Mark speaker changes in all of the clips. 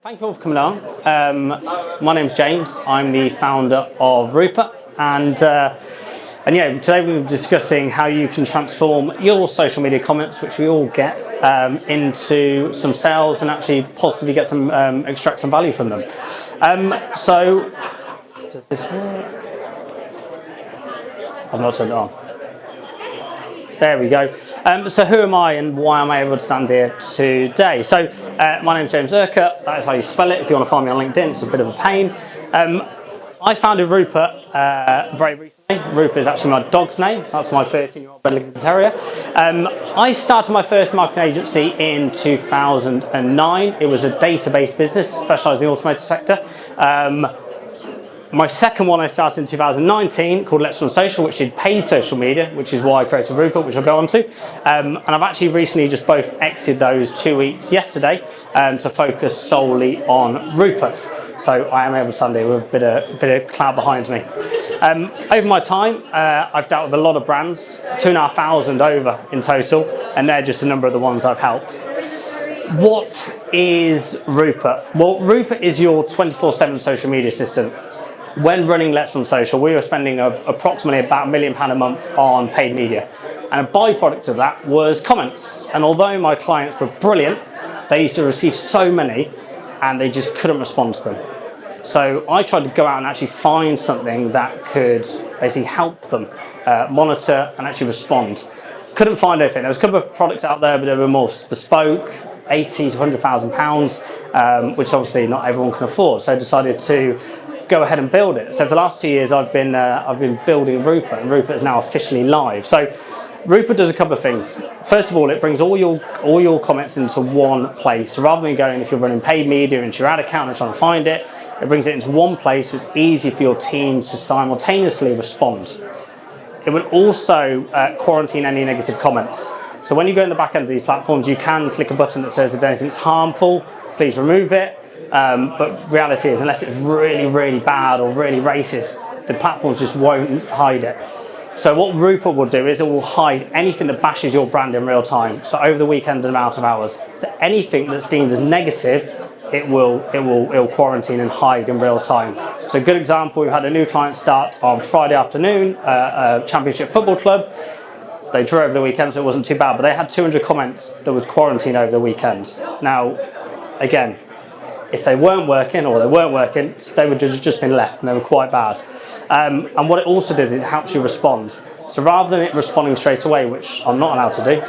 Speaker 1: Thank you all for coming on. My name's James. I'm the founder of Urquhart, and yeah, today we're discussing how you can transform your social media comments, which we all get, into some sales and actually possibly get some extract some value from them. So, does this work? I've not turned it on. There we go. So who am I and why am I able to stand here today? So my name's James Urquhart. That is how you spell it. If you want to find me on LinkedIn, it's a bit of a pain. I founded Urquhart very recently. Urquhart is actually my dog's name. That's my 13-year-old Bedlington Terrier. I started my first marketing agency in 2009. It was a database business specialised in the automotive sector. My second one I started in 2019 called Let's Run Social, which did paid social media, which is why I created Urquhart, which I'll go on to. And I've actually recently just both exited those 2 weeks yesterday to focus solely on Urquhart. So I am able to stand here with a bit of cloud behind me. Over my time, I've dealt with a lot of brands, 2,500 over in total, and they're just a number of the ones I've helped. What is Urquhart? Well, Urquhart is your 24/7 social media system. When running Let's Run Social, we were spending approximately about £1 million a month on paid media. And a byproduct of that was comments. And although my clients were brilliant, they used to receive so many and they just couldn't respond to them. So I tried to go out and actually find something that could basically help them monitor and actually respond. Couldn't find anything. There was a couple of products out there, but they were more bespoke, £80,000 to £100,000, which obviously not everyone can afford. So I decided to go ahead and build it. So for the last 2 years, I've been building Urquhart, and Urquhart is now officially live. So Urquhart does a couple of things. First of all, it brings all your comments into one place. So rather than going, if you're running paid media, into your ad account and trying to find it, it brings it into one place. So it's easy for your teams to simultaneously respond. It will also quarantine any negative comments. So when you go in the back end of these platforms, you can click a button that says if anything's harmful, please remove it. But reality is, unless it's really, really bad or really racist, the platforms just won't hide it. So what Urquhart will do is it will hide anything that bashes your brand in real time. So over the weekend and out of hours. So anything that's deemed as negative, it will quarantine and hide in real time. So a good example, we had a new client start on Friday afternoon, a championship football club. They drew over the weekend, so it wasn't too bad, but they had 200 comments that was quarantined over the weekend. Now, again, if they weren't working or they weren't working, they would have just been left and they were quite bad. And what it also does is it helps you respond. So rather than it responding straight away, which I'm not allowed to do,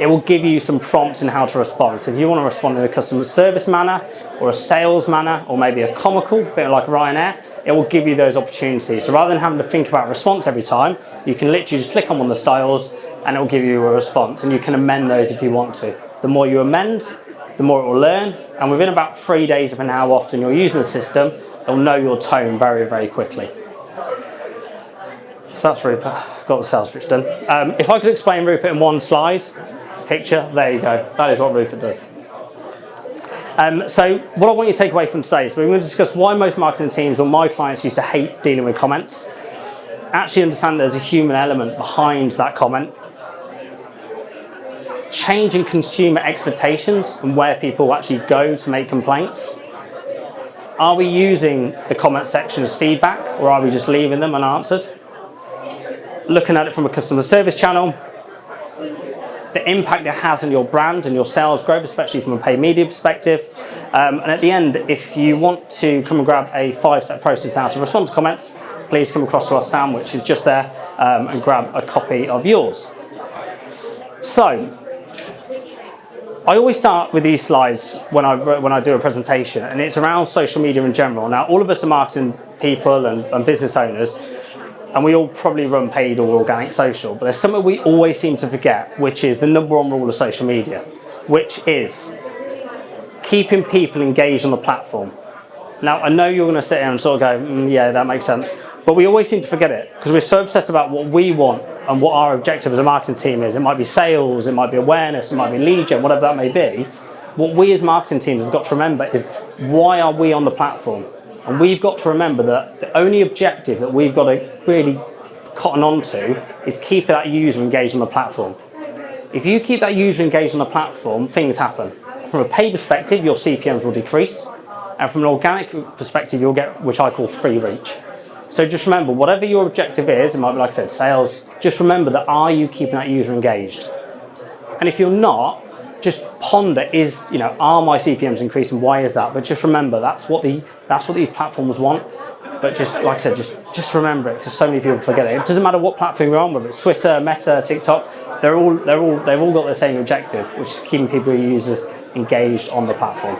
Speaker 1: it will give you some prompts in how to respond. So if you want to respond in a customer service manner or a sales manner or maybe a comical, a bit like Ryanair, it will give you those opportunities. So rather than having to think about response every time, you can literally just click on one of the styles and it will give you a response, and you can amend those if you want to. The more you amend, the more it will learn, and within about 3 days of how often you're using the system, it'll know your tone very, very quickly. So that's Urquhart. Got the sales pitch done. If I could explain Urquhart in one slide, picture, there you go. That is what Urquhart does. So what I want you to take away from today is we're going to discuss why most marketing teams or my clients used to hate dealing with comments. Actually understand there's a human element behind that comment. Changing consumer expectations and where people actually go to make complaints. Are we using the comment section as feedback, or are we just leaving them unanswered? Looking at it from a customer service channel, the impact it has on your brand and your sales growth, especially from a paid media perspective. And at the end, if you want to come and grab a 5-step process how to respond to comments, please come across to our stand, which is just there, and grab a copy of yours. So, I always start with these slides when I do a presentation, and it's around social media in general. Now, all of us are marketing people and business owners, and we all probably run paid or organic social, but there's something we always seem to forget, which is the number one rule of social media, which is keeping people engaged on the platform. Now, I know you're going to sit here and sort of go, yeah, that makes sense, but we always seem to forget it because we're so obsessed about what we want and what our objective as a marketing team is. It might be sales, it might be awareness, it might be lead gen, whatever that may be. What we as marketing teams have got to remember is, why are we on the platform? And we've got to remember that the only objective that we've got to really cotton on to is keeping that user engaged on the platform. If you keep that user engaged on the platform, things happen. From a paid perspective, your CPMs will decrease. And from an organic perspective, you'll get, which I call free reach. So just remember, whatever your objective is, it might be, like I said, sales, just remember that, are you keeping that user engaged? And if you're not, just ponder, are my CPMs increasing? Why is that? But just remember, that's what these platforms want. But just, like I said, just remember it, because so many people forget it. It doesn't matter what platform you're on, whether it's Twitter, Meta, TikTok, they've all got the same objective, which is keeping people, users, engaged on the platform.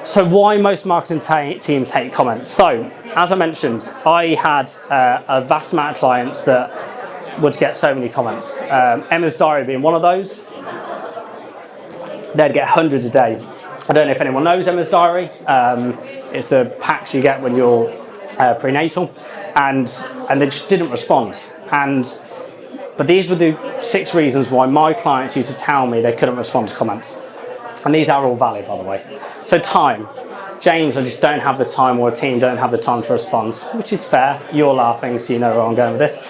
Speaker 1: So why most marketing teams hate comments? So, as I mentioned, I had a vast amount of clients that would get so many comments. Emma's Diary being one of those. They'd get hundreds a day. I don't know if anyone knows Emma's Diary. It's the packs you get when you're prenatal, and they just didn't respond. But these were the 6 reasons why my clients used to tell me they couldn't respond to comments. And these are all valid, by the way. So time. James, I just don't have the time, or a team don't have the time to respond, which is fair. You're laughing, so you know where I'm going with this.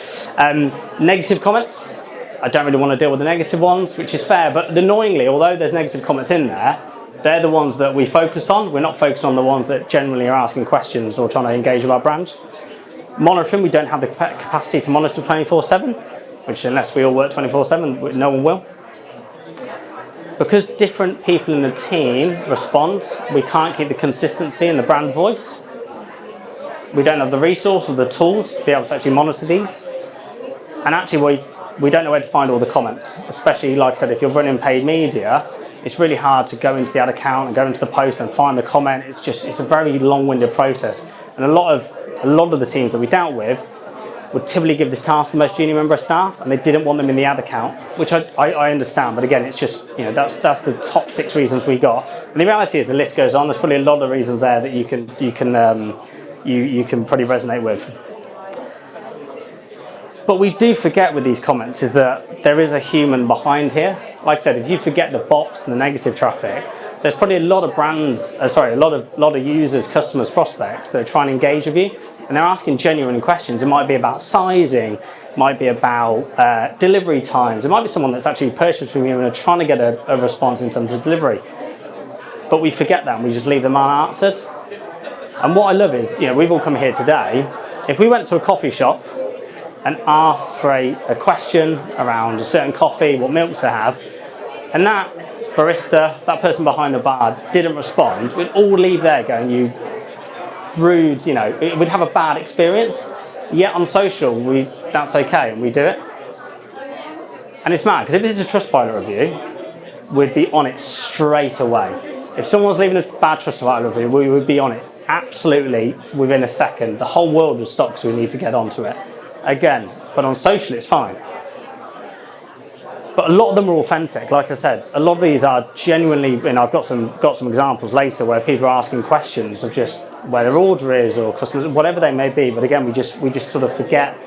Speaker 1: Negative comments. I don't really want to deal with the negative ones, which is fair. But annoyingly, although there's negative comments in there, they're the ones that we focus on. We're not focused on the ones that generally are asking questions or trying to engage with our brand. Monitoring, we don't have the capacity to monitor 24/7, which, unless we all work 24/7, no one will. Because different people in the team respond, we can't keep the consistency in the brand voice. We don't have the resource or the tools to be able to actually monitor these. And actually, we don't know where to find all the comments, especially, like I said, if you're running paid media, it's really hard to go into the ad account and go into the post and find the comment. It's a very long-winded process. And a lot of the teams that we dealt with would typically give this task to the most junior member of staff, and they didn't want them in the ad account, which I understand. But again, it's just, that's the top 6 reasons we got. And the reality is, the list goes on. There's probably a lot of reasons there that you can probably resonate with. But we do forget with these comments is that there is a human behind here. Like I said, if you forget the bots and the negative traffic, there's probably a lot of a lot of users, customers, prospects that are trying to engage with you, and they're asking genuine questions. It might be about sizing, it might be about delivery times, it might be someone that's actually purchased from you and are trying to get a response in terms of delivery. But we forget that and we just leave them unanswered. And what I love is, we've all come here today. If we went to a coffee shop and asked for a question around a certain coffee, what milks they have, and that barista, that person behind the bar, didn't respond, we'd all leave there going, you rude, we'd have a bad experience. Yet on social, that's okay, and we do it. And it's mad, because if this is a Trustpilot review, we'd be on it straight away. If someone's leaving a bad Trustpilot review, we would be on it absolutely within a second. The whole world would stop, because we need to get onto it. Again, but on social, it's fine. But a lot of them are authentic. Like I said, a lot of these are genuinely, and I've got some examples later where people are asking questions of just where their order is or customers, whatever they may be. But again, we just sort of forget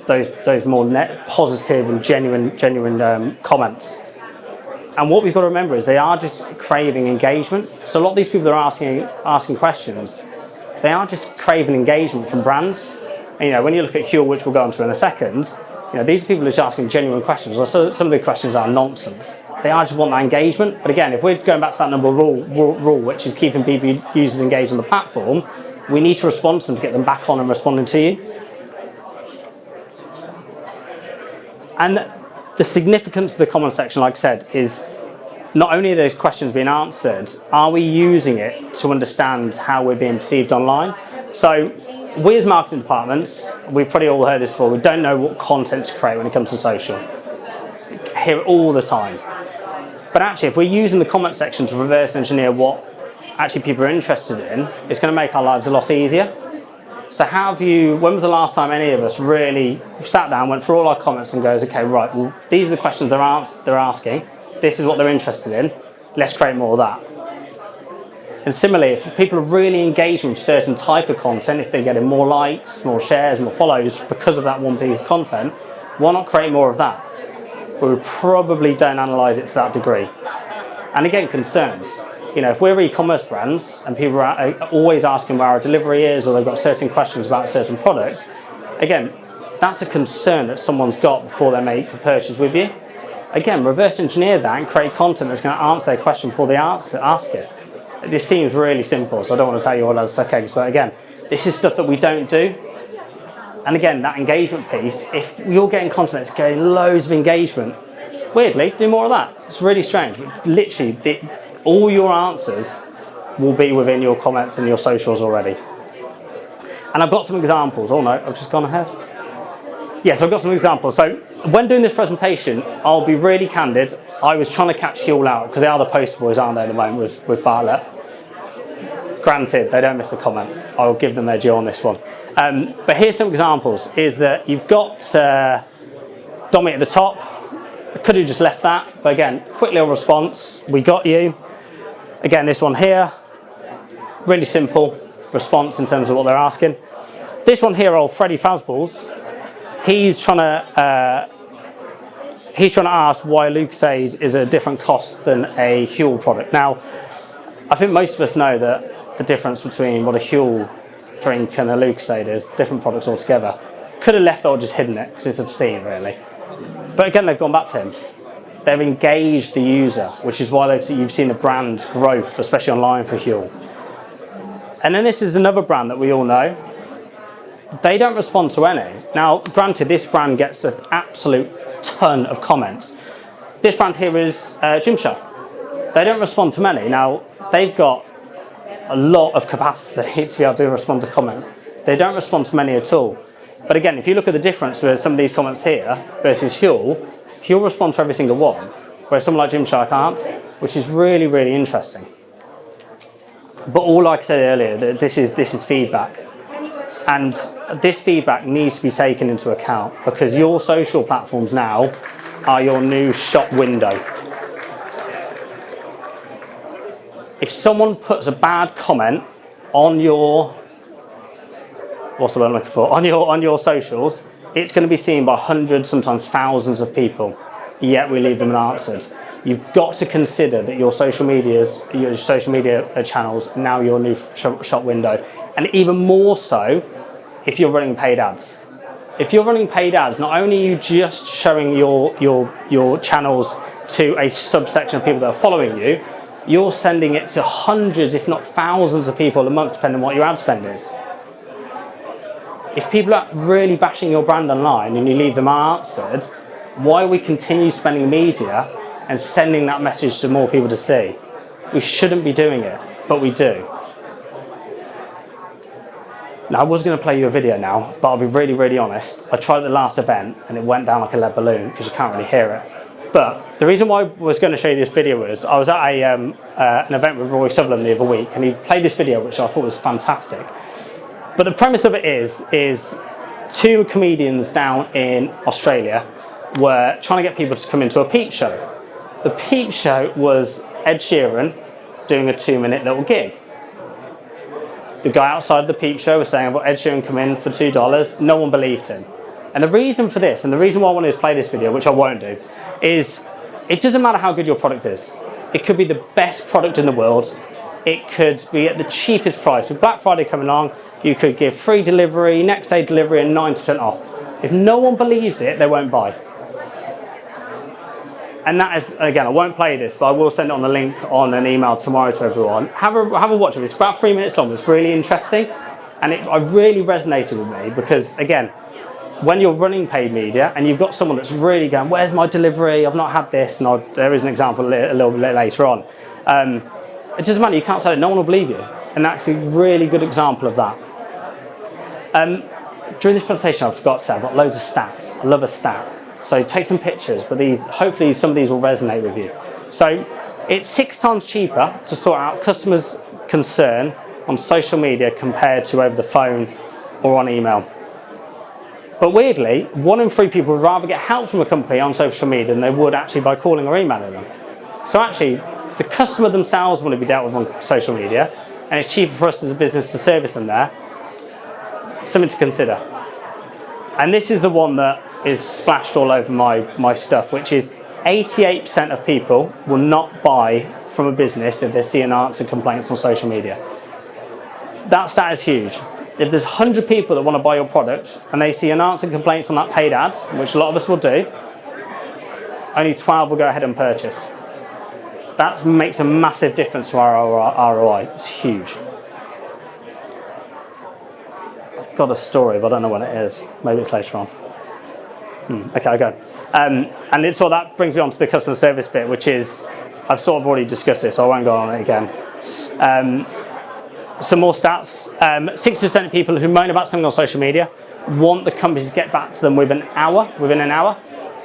Speaker 1: those more positive and genuine comments. And what we've got to remember is they are just craving engagement. So a lot of these people that are asking questions, they are just craving engagement from brands. And, when you look at Huel, which we'll go into in a second, these people are just asking genuine questions. So some of the questions are nonsense. They just want that engagement. But again, if we're going back to that number rule, which is keeping people, users engaged on the platform, we need to respond to them to get them back on and responding to you. And the significance of the comment section, like I said, is not only are those questions being answered, are we using it to understand how we're being perceived online? So we as marketing departments, we've probably all heard this before, we don't know what content to create when it comes to social. I hear it all the time. But actually, if we're using the comment section to reverse engineer what actually people are interested in, it's going to make our lives a lot easier. So when was the last time any of us really sat down, went through all our comments and goes, okay, right, well, these are the questions they're asking, this is what they're interested in, let's create more of that. And similarly, if people are really engaging with certain type of content, if they're getting more likes, more shares, more follows because of that one piece of content, why not create more of that? But we probably don't analyse it to that degree. And again, concerns. If we're e-commerce brands and people are always asking where our delivery is, or they've got certain questions about certain products, again, that's a concern that someone's got before they make a purchase with you. Again, reverse engineer that and create content that's going to answer their question before they ask it. This seems really simple, so I don't want to tell you all those eggs, but again, this is stuff that we don't do. And again, that engagement piece, if you're getting content that's getting loads of engagement, weirdly, do more of that. It's really strange. Literally, all your answers will be within your comments and your socials already. And I've got some examples. Oh no, I've just gone ahead. Yes, I've got some examples. So when doing this presentation, I'll be really candid. I was trying to catch you all out because they are the poster boys, aren't they, at the moment with Bartlett. Granted, they don't miss a comment. I'll give them their due on this one. But here's some examples. Is that you've got Dominic at the top. I could have just left that. But again, quick little response. We got you. Again, this one here. Really simple response in terms of what they're asking. This one here, old Freddie Fazballs. He's trying to ask why Lucozade is a different cost than a Huel product. Now, I think most of us know that the difference between what a Huel drink and a Lucozade is different products altogether. Could have left or just hidden it because it's obscene, really. But again, they've gone back to him. They've engaged the user, which is why you've seen the brand growth, especially online for Huel. And then this is another brand that we all know. They don't respond to any. Now, granted, this brand gets an absolute ton of comments. This brand here is Gymshark. They don't respond to many. Now, they've got a lot of capacity to be able to respond to comments. They don't respond to many at all. But again, if you look at the difference with some of these comments here versus Huel responds to every single one, whereas someone like Gymshark can't, which is really, really interesting. But all, like I said earlier, this is feedback. And this feedback needs to be taken into account because your social platforms now are your new shop window. If someone puts a bad comment on your, what's the word I'm looking for, on your socials, it's going to be seen by hundreds, sometimes thousands of people, yet we leave them unanswered. You've got to consider that your social media channels are now your new shop window. And even more so if you're running paid ads. If you're running paid ads, not only are you just showing your channels to a subsection of people that are following you, you're sending it to hundreds, if not thousands of people a month, depending on what your ad spend is. If people are really bashing your brand online and you leave them unanswered, why we continue spending media and sending that message to more people to see? We shouldn't be doing it, but we do. Now, I was going to play you a video now, but I'll be really, really honest. I tried the last event and it went down like a lead balloon because you can't really hear it. But the reason why I was going to show you this video was I was at an event with Roy Sutherland the other week and he played this video which I thought was fantastic. But the premise of it is two comedians down in Australia were trying to get people to come into a peep show. The peep show was Ed Sheeran doing a 2-minute little gig. The guy outside the peep show was saying, I've got Ed Sheeran come in for $2. No one believed him. And the reason for this, and the reason why I wanted to play this video, which I won't do, is it doesn't matter how good your product is. It could be the best product in the world. It could be at the cheapest price. With Black Friday coming along, you could give free delivery, next day delivery, and 90% off. If no one believes it, they won't buy. And that is, again, I won't play this, but I will send it on the link on an email tomorrow to everyone. Have a watch of it. It's about 3 minutes long. It's really interesting. And it really resonated with me because, again, when you're running paid media and you've got someone that's really going, where's my delivery? I've not had this. And there is an example a little bit later on. It doesn't matter. You can't sell it. No one will believe you. And that's a really good example of that. During this presentation, I forgot to say, I've got loads of stats. I love a stat. So take some pictures, but hopefully some of these will resonate with you. So it's 6 times cheaper to sort out customers' concern on social media compared to over the phone or on email. But weirdly, 1 in 3 people would rather get help from a company on social media than they would actually by calling or emailing them. So actually, the customer themselves want to be dealt with on social media, and it's cheaper for us as a business to service them there. Something to consider. And this is the one that is splashed all over my stuff, which is 88% of people will not buy from a business if they see unanswered complaints on social media. That stat is huge. If there's 100 people that want to buy your product and they see unanswered complaints on that paid ad, which a lot of us will do, only 12 will go ahead and purchase. That makes a massive difference to our ROI. It's huge. I've got a story, but I don't know when it is. Maybe it's later on. Okay, I'll go. And it's all that brings me on to the customer service bit, which is, I've sort of already discussed this, so I won't go on it again. Some more stats. 60% of people who moan about something on social media want the companies to get back to them within an hour.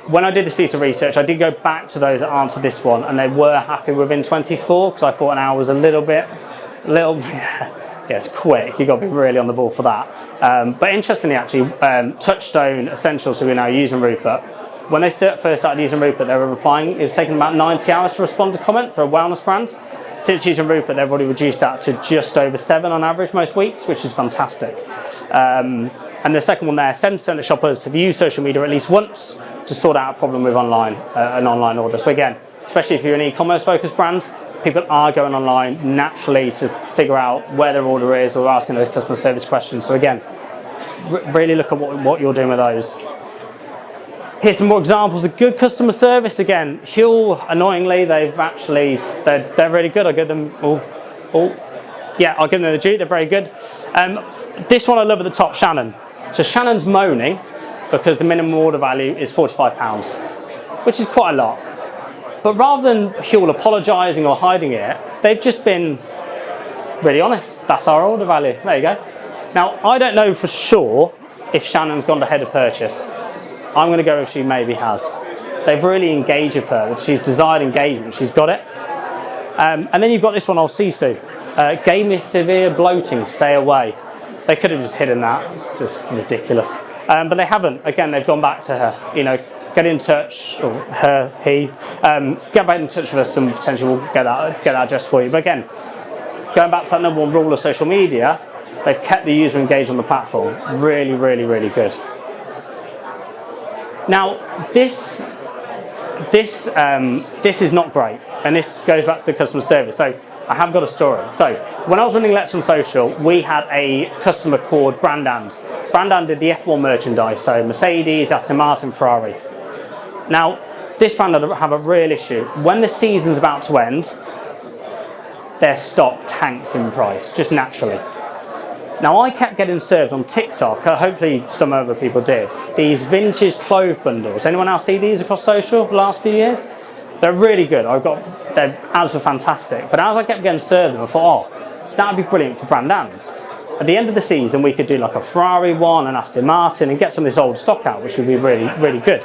Speaker 1: When I did this piece of research, I did go back to those that answered this one, and they were happy within 24, because I thought an hour was a little bit, yeah, it's quick. You've got to be really on the ball for that. But interestingly, actually, Touchstone Essentials, who we now use in Rupert, when they first started using Rupert, they were replying. It was taking about 90 hours to respond to comment for a wellness brand. Since using Rupert, they've already reduced that to just over 7 on average most weeks, which is fantastic. And the second one there, 7% of shoppers have used social media at least once to sort out a problem with an online order. So again, especially if you're an e-commerce focused brand, people are going online naturally to figure out where their order is or asking those customer service questions. So again, really look at what you're doing with those. Here's some more examples of good customer service. Again, Huel, annoyingly, they're really good. I'll give them I'll give them the due. They're very good. This one I love at the top, Shannon. So Shannon's moaning because the minimum order value is £45, which is quite a lot. But rather than Huel apologising or hiding it, they've just been really honest. That's our order value. There you go. Now, I don't know for sure if Shannon's gone ahead of purchase. I'm going to go if she maybe has. They've really engaged with her. She's desired engagement. She's got it. And then you've got this one, old Sisu. Gave me severe bloating. Stay away. They could have just hidden that. It's just ridiculous. But they haven't. Again, they've gone back to her. You know, get in touch, or her, he. Get back in touch with us and potentially we'll get that address for you. But again, going back to that number one rule of social media, they've kept the user engaged on the platform. Really, really, really good. Now, this is not great, and this goes back to the customer service. So I have got a story. So when I was running Let's on Social, we had a customer called Brandand. Brandand did the F1 merchandise, so Mercedes, Aston Martin, Ferrari. Now, this brand have a real issue. When the season's about to end, their stock tanks in price, just naturally. Now, I kept getting served on TikTok, hopefully some other people did, these vintage clothes bundles. Anyone else see these across social the last few years? They're really good. Their ads were fantastic. But as I kept getting served them, I thought, that would be brilliant for Brandand's. At the end of the season, we could do like a Ferrari one, an Aston Martin, and get some of this old stock out, which would be really, really good.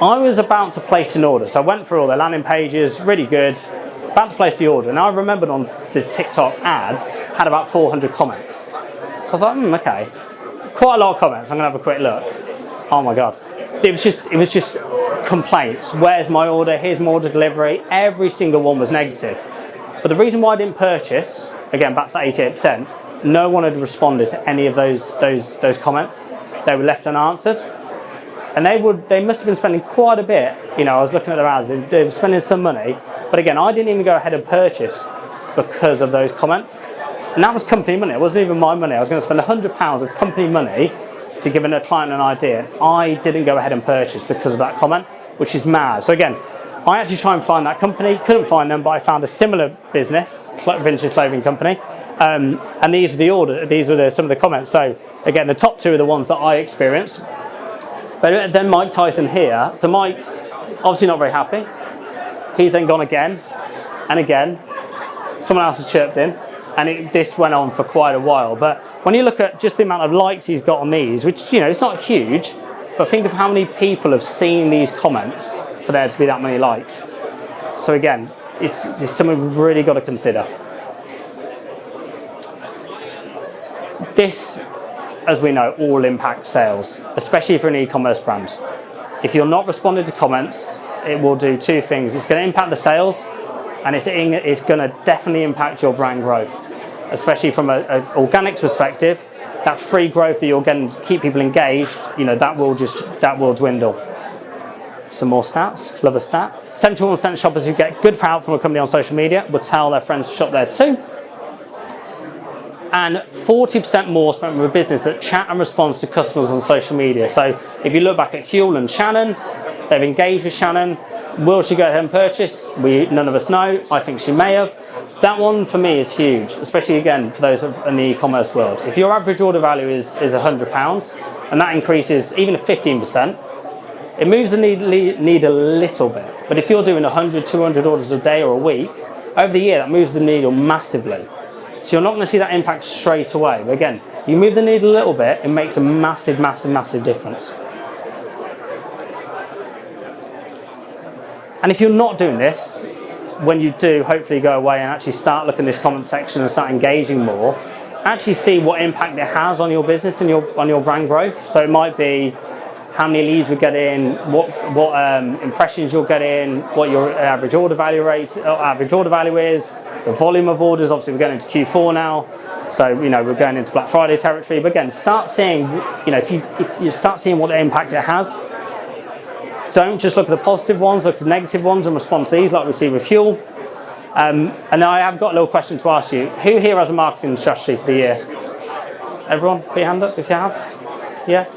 Speaker 1: I was about to place an order, so I went through all their landing pages, really good, about to place the order. And I remembered on the TikTok ads, had about 400 comments. So I was like, okay, quite a lot of comments. I'm gonna have a quick look. Oh my God. It was just complaints. Where's my order? Here's my order delivery. Every single one was negative. But the reason why I didn't purchase, again, back to that 88%, no one had responded to any of those comments. They were left unanswered. And they must have been spending quite a bit. You know, I was looking at their ads, they were spending some money. But again, I didn't even go ahead and purchase because of those comments. And that was company money. It wasn't even my money. I was going to spend £100 of company money to give a client an idea. I didn't go ahead and purchase because of that comment, which is mad. So again, I actually tried and find that company, couldn't find them, but I found a similar business, vintage clothing company, and these were some of the comments. So again, the top two are the ones that I experienced. But then Mike Tyson here. So Mike's obviously not very happy. He's then gone again and again. Someone else has chirped in, and this went on for quite a while. But when you look at just the amount of likes he's got on these, which, you know, it's not huge, but think of how many people have seen these comments for there to be that many likes. So again, it's something we've really got to consider. This, as we know, all impacts sales, especially for an e-commerce brand. If you're not responding to comments, it will do two things. It's going to impact the sales, and it's going to definitely impact your brand growth, especially from an organic perspective. That free growth that you're getting to keep people engaged, you know, that will dwindle. Some more stats. Love a stat. 71% of shoppers who get good help from a company on social media will tell their friends to shop there too. And 40% more spent with a business that chat and responds to customers on social media. So if you look back at Huel and Shannon, They've engaged with Shannon. Will she go ahead and purchase? None of us know. I think she may have. That one for me is huge, especially again for those in the e-commerce world. If your average order value is £100 and that increases even 15%, it moves the need a little bit. But if you're doing 100, 200 orders a day or a week, over the year that moves the needle massively. So you're not going to see that impact straight away. But again, you move the needle a little bit, it makes a massive, massive, massive difference. And if you're not doing this, when you do hopefully go away and actually start looking at this comment section and start engaging more, actually see what impact it has on your business and on your brand growth. So it might be how many leads we get in, what impressions you'll get in, what your average order value is, the volume of orders. Obviously, we're going into Q4 now, so we're going into Black Friday territory. But again, start seeing, if you start seeing what the impact it has. Don't just look at the positive ones, look at the negative ones and respond to these, like we see with fuel. And I have got a little question to ask you. Who here has a marketing strategy for the year? Everyone, put your hand up if you have. Yeah.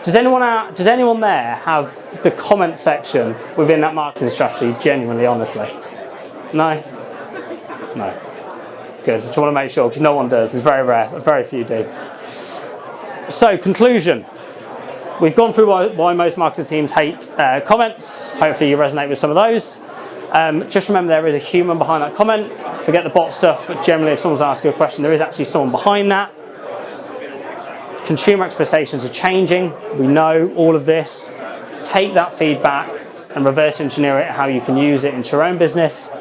Speaker 1: Does anyone there have the comment section within that marketing strategy, genuinely, honestly? No? No. Good. Just want to make sure, because no one does. It's very rare. Very few do. So, conclusion. We've gone through why most marketing teams hate comments. Hopefully you resonate with some of those. Just remember there is a human behind that comment. Forget the bot stuff, but generally if someone's asking you a question, there is actually someone behind that. Consumer expectations are changing. We know all of this. Take that feedback and reverse engineer it how you can use it into your own business.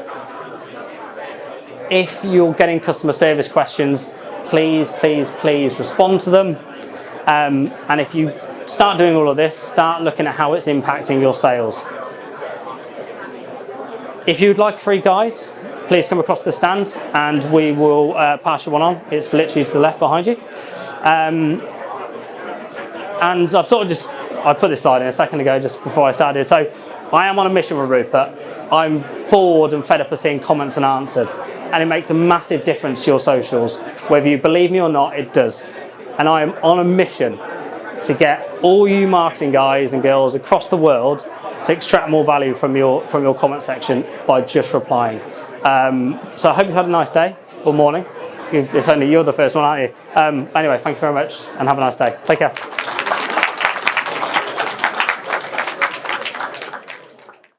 Speaker 1: If you're getting customer service questions, please, please, please respond to them. And if you start doing all of this, start looking at how it's impacting your sales. If you'd like a free guide, please come across the stand and we will pass you one on. It's literally to the left behind you. And I've I put this slide in a second ago just before I started. So I am on a mission with Rupert. I'm bored and fed up of seeing comments unanswered. And it makes a massive difference to your socials. Whether you believe me or not, it does. And I am on a mission to get all you marketing guys and girls across the world to extract more value from your comment section by just replying. So I hope you've had a nice day or morning. You're the first one, aren't you? Anyway, thank you very much and have a nice day. Take care.